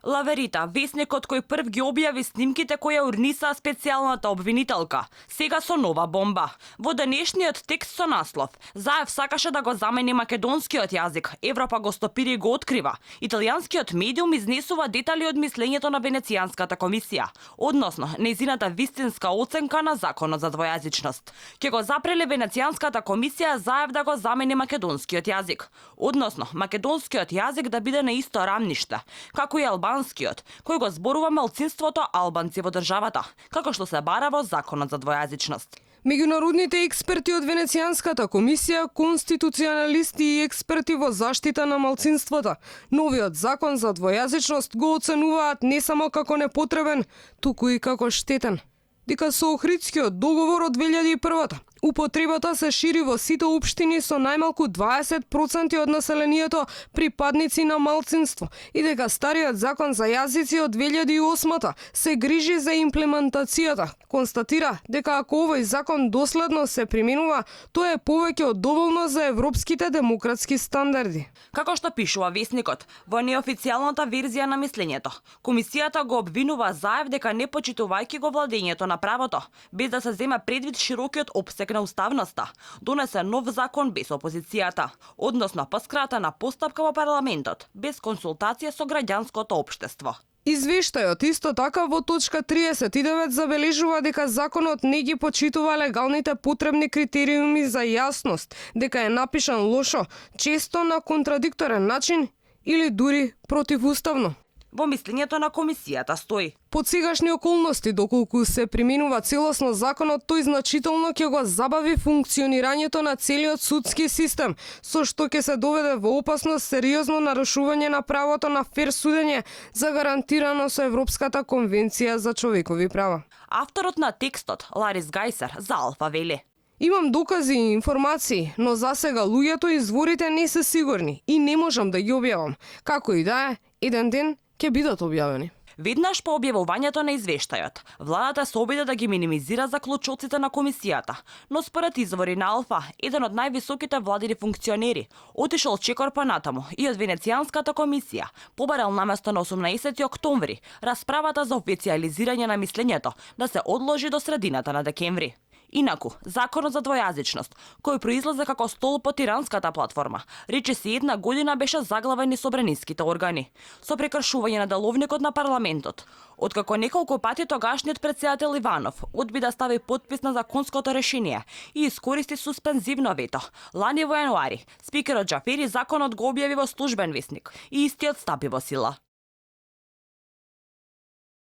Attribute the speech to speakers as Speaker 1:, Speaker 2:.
Speaker 1: Лаверита, весникот кој прв ги објави снимките кои ја урниса специјалната обвинителка, сега со нова бомба. Во денешниот текст со наслов Заев сакаше да го замени македонскиот јазик, Европа го стопира и го открива. Италијанскиот медиум изнесува детали од мислењето на Венецијанската комисија, односно нејзината вистинска оценка на законот за двојазичност. Ќе го запрели Венецијанската комисија Заев да го замени македонскиот јазик, односно македонскиот јазик да биде на исто рамниште, како и албанскиот, кој го зборува малцинството албанци во државата, како што се бара во законот за двојазичност.
Speaker 2: Меѓународните експерти од Венецијанската комисија, конституционалисти и експерти во заштита на малцинствата, новиот закон за двојазичност го оценуваат не само како непотребен, туку и како штетен. Дека со Охридскиот договор од 2001 употребата се шири во сите општини со најмалку 20% од населението припадници на малцинство и дека стариот закон за јазици од 2008 се грижи за имплементацијата. Констатира дека ако овој закон доследно се применува, тоа е повеќе од доволно за европските демократски стандарди.
Speaker 1: Како што пишува весникот, во неофицијалната верзија на мислењето, комисијата го обвинува Заев дека не почитувајќи го владењето на правото, без да се зема предвид широкиот опсег на уставноста, донесе нов закон без опозицијата, односно поскратена постапка во парламентот, без консултација со граѓанското општество.
Speaker 2: Извештајот исто така во точка 39 забележува дека законот не ги почитува легалните потребни критериуми за јасност, дека е напишан лошо, често на контрадикторен начин или дури противуставно.
Speaker 1: Во мислењето на комисијата стои:
Speaker 2: под сегашни околности, доколку се применува целосно законот, тој значително ќе го забави функционирањето на целиот судски систем, со што ќе се доведе во опасност сериозно нарушување на правото на фер судење загарантирано со Европската конвенција за човекови права.
Speaker 1: Авторот на текстот, Ларис Гајсер, за Алфа вели:
Speaker 2: имам докази и информации, но засега луѓето и изворите не се сигурни и не можам да ги објавам. Како и да е, еден ден ќе бидат објавени.
Speaker 1: Веднаш по објавувањето на извештајот, владата се обиде да ги минимизира заклучоците на комисијата, но според извори на Алфа, еден од највисоките владини функционери отишол чекор понатаму и од Венецијанската комисија побарал наместо на 18 октомври расправата за официјализирање на мислењето да се одложи до средината на декември. Инаку, законот за двојазичност, кој произлезе како столб од тиранската платформа, речиси една година беше заглавен и собраниските органи, со прекршување на деловникот на парламентот. Откако неколку пати тогашниот претседател Иванов одби да стави подпис на законското решение и искористи суспензивно вето, лани во јануари, спикерот Џафери законот го објави во службен весник и истиот стапи во сила.